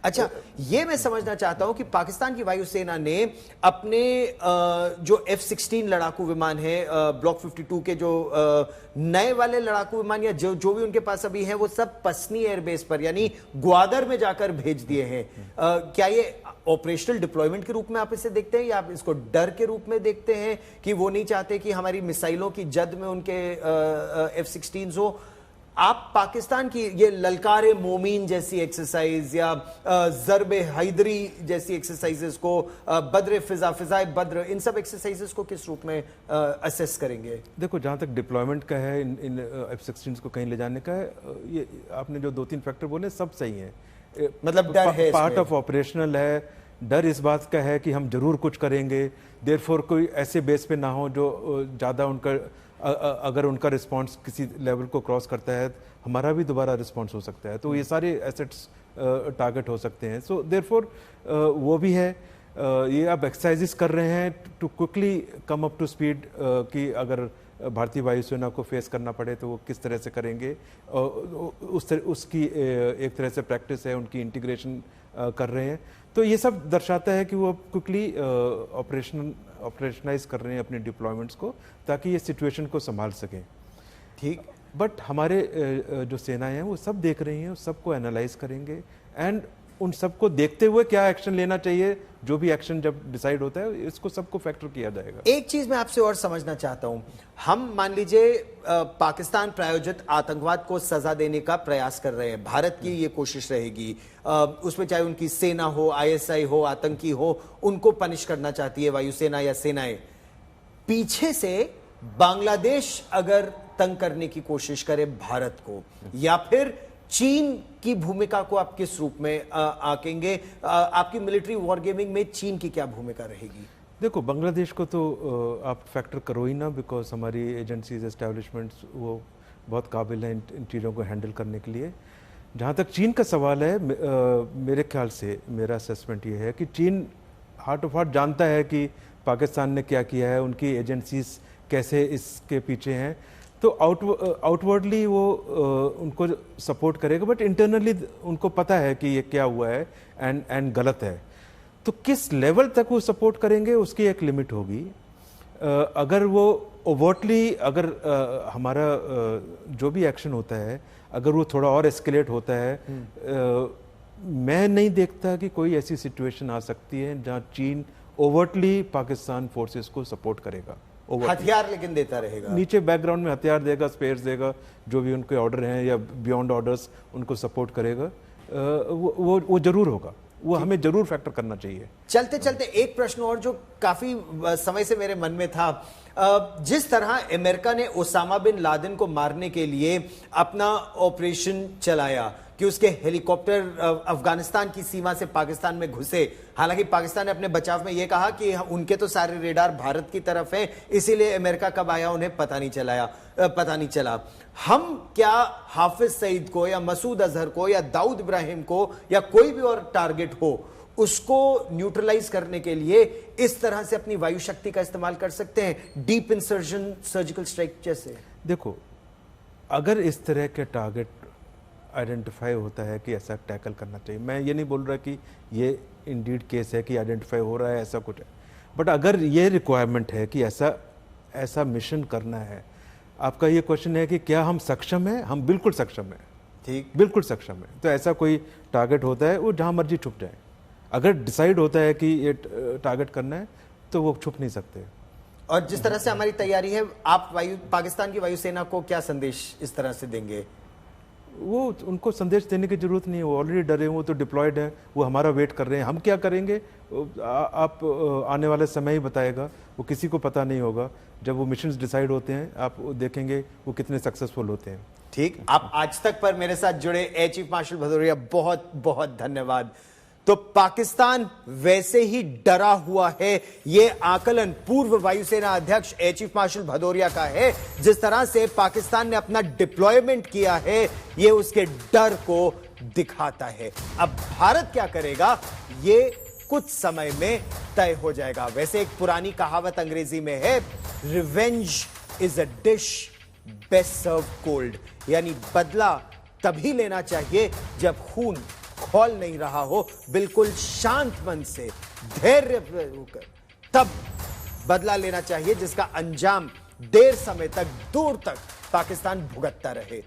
अच्छा, ये मैं समझना चाहता हूं कि पाकिस्तान की वायुसेना ने अपने जो F-16 लड़ाकू विमान है, ब्लॉक 52 के जो नए वाले लड़ाकू विमान या जो भी उनके पास अभी हैं, वो सब पसनी एयरबेस पर यानी ग्वादर में जाकर भेज दिए हैं। क्या ये ऑपरेशनल डिप्लॉयमेंट के रूप में आप इसे देखते हैं या आप इसको डर के रूप में देखते हैं कि वो नहीं चाहते कि हमारी मिसाइलों की जद में उनके F-16 हो? आप पाकिस्तान की ये ललकारे मोमीन जैसी एक्सरसाइज या ज़रबे हैदरी जैसी एक्सरसाइजेस को, बद्र फिजा, फिजाए बद्र, इन सब एक्सरसाइजेस को किस रूप में असेस करेंगे? देखो, जहाँ तक डिप्लॉयमेंट का है, इन F-16 को कहीं ले जाने का है, ये आपने जो 2-3 फैक्टर बोले सब सही है। मतलब डर है, पार्ट ऑफ ऑपरेशनल है। डर इस बात का है कि हम जरूर कुछ करेंगे, देयरफॉर कोई ऐसे बेस पे ना हो जो ज़्यादा उनका, अगर उनका रिस्पांस किसी लेवल को क्रॉस करता है हमारा भी दोबारा रिस्पांस हो सकता है, तो ये सारे एसेट्स टारगेट हो सकते हैं। सो देयरफॉर वो भी है। ये आप एक्सरसाइजेस कर रहे हैं to quickly come up to speed, कि अगर भारतीय वायुसेना को फेस करना पड़े तो वो किस तरह से करेंगे। उसकी एक तरह से प्रैक्टिस है, उनकी इंटीग्रेशन कर रहे हैं। तो ये सब दर्शाता है कि वो क्विकली ऑपरेशनलाइज कर रहे हैं अपने डिप्लॉयमेंट्स को, ताकि ये सिचुएशन को संभाल सकें। ठीक, बट हमारे जो सेनाएं हैं वो सब देख रही हैं, सबको एनालाइज करेंगे एंड उन सबको देखते हुए क्या एक्शन लेना चाहिए, जो भी एक्शन जब डिसाइड होता है इसको सबको फैक्टर किया जाएगा। एक चीज मैं आपसे और समझना चाहता हूं, हम मान लीजिए पाकिस्तान प्रायोजित आतंकवाद को सजा देने का प्रयास कर रहे हैं, भारत की ये कोशिश रहेगी, उसमें चाहे उनकी सेना हो, आईएसआई हो, आतंकी हो, उनको पनिश करना चाहती है वायुसेना या सेनाएं। पीछे से बांग्लादेश अगर तंग करने की कोशिश करे भारत को, या फिर चीन की भूमिका को आप किस रूप में आंकेंगे? आपकी मिलिट्री वॉर गेमिंग में चीन की क्या भूमिका रहेगी? देखो, बांग्लादेश को तो आप फैक्टर करो ही ना, बिकॉज हमारी एजेंसीज, एस्टेब्लिशमेंट्स वो बहुत काबिल हैं इन चीज़ों को हैंडल करने के लिए। जहाँ तक चीन का सवाल है, मेरे ख्याल से मेरा असेसमेंट ये है कि चीन हार्ट ऑफ हार्ट जानता है कि पाकिस्तान ने क्या किया है, उनकी एजेंसीज कैसे इसके पीछे हैं, तो आउटवर्डली वो उनको सपोर्ट करेगा, बट इंटरनली उनको पता है कि ये क्या हुआ है एंड गलत है। तो किस लेवल तक वो सपोर्ट करेंगे उसकी एक लिमिट होगी। अगर वो ओवर्टली, अगर हमारा जो भी एक्शन होता है अगर वो थोड़ा और एस्केलेट होता है, मैं नहीं देखता कि कोई ऐसी सिचुएशन आ सकती है जहां चीन ओवर्टली पाकिस्तान फोर्सेस को सपोर्ट करेगा। हथियार लेकिन देता रहेगा, नीचे बैकग्राउंड में हथियार देगा, स्पेयर्स देगा, जो भी उनके ऑर्डर हैं या बियॉन्ड ऑर्डर्स उनको सपोर्ट करेगा। वो जरूर होगा, वो हमें जरूर फैक्टर करना चाहिए। चलते चलते एक प्रश्न और जो काफी समय से मेरे मन में था, जिस तरह अमेरिका ने ओसामा बिन लादेन को मारने के लिए अपना ऑपरेशन चलाया कि उसके हेलीकॉप्टर अफगानिस्तान की सीमा से पाकिस्तान में घुसे, हालांकि पाकिस्तान ने अपने बचाव में यह कहा कि उनके तो सारे रेडार भारत की तरफ हैं, इसीलिए अमेरिका कब आया उन्हें पता नहीं चला। हम क्या हाफिज सईद को या मसूद अजहर को या दाऊद इब्राहिम को या कोई भी और टारगेट हो उसको न्यूट्रलाइज करने के लिए इस तरह से अपनी वायु शक्ति का इस्तेमाल कर सकते हैं, डीप इंसर्जन, सर्जिकल स्ट्राइक जैसे? देखो, अगर इस तरह के टारगेट आइडेंटिफाई होता है कि ऐसा टैकल करना चाहिए, मैं ये नहीं बोल रहा कि ये इंडीड केस है कि आइडेंटिफाई हो रहा है ऐसा कुछ है, बट अगर ये रिक्वायरमेंट है कि ऐसा मिशन करना है, आपका ये क्वेश्चन है कि क्या हम सक्षम हैं? हम बिल्कुल सक्षम हैं। ठीक, बिल्कुल सक्षम है। तो ऐसा कोई टारगेट होता है वो जहां मर्जी छुप जाए। अगर डिसाइड होता है कि ये टारगेट करना है तो वो छुप नहीं सकते। और जिस तरह से हमारी तैयारी है, आप पाकिस्तान की वायुसेना को क्या संदेश इस तरह से देंगे? वो उनको संदेश देने की जरूरत नहीं है, वो ऑलरेडी डरे हैं, वो तो डिप्लॉयड है, वो हमारा वेट कर रहे हैं। हम क्या करेंगे आप आने वाले समय ही बताएगा, वो किसी को पता नहीं होगा। जब वो मिशंस डिसाइड होते हैं आप देखेंगे वो कितने सक्सेसफुल होते हैं। ठीक, आप आज तक पर मेरे साथ जुड़े एयर चीफ मार्शल भदौरिया, बहुत बहुत धन्यवाद। तो पाकिस्तान वैसे ही डरा हुआ है, यह आकलन पूर्व वायुसेना अध्यक्ष एयर चीफ मार्शल भदौरिया का है। जिस तरह से पाकिस्तान ने अपना डिप्लॉयमेंट किया है, यह उसके डर को दिखाता है। अब भारत क्या करेगा यह कुछ समय में तय हो जाएगा। वैसे एक पुरानी कहावत अंग्रेजी में है, revenge is a dish best serve cold, यानी बदला तभी लेना चाहिए जब खून माहौल नहीं रहा हो, बिल्कुल शांत मन से धैर्य होकर तब बदला लेना चाहिए, जिसका अंजाम देर समय तक, दूर तक पाकिस्तान भुगतता रहे।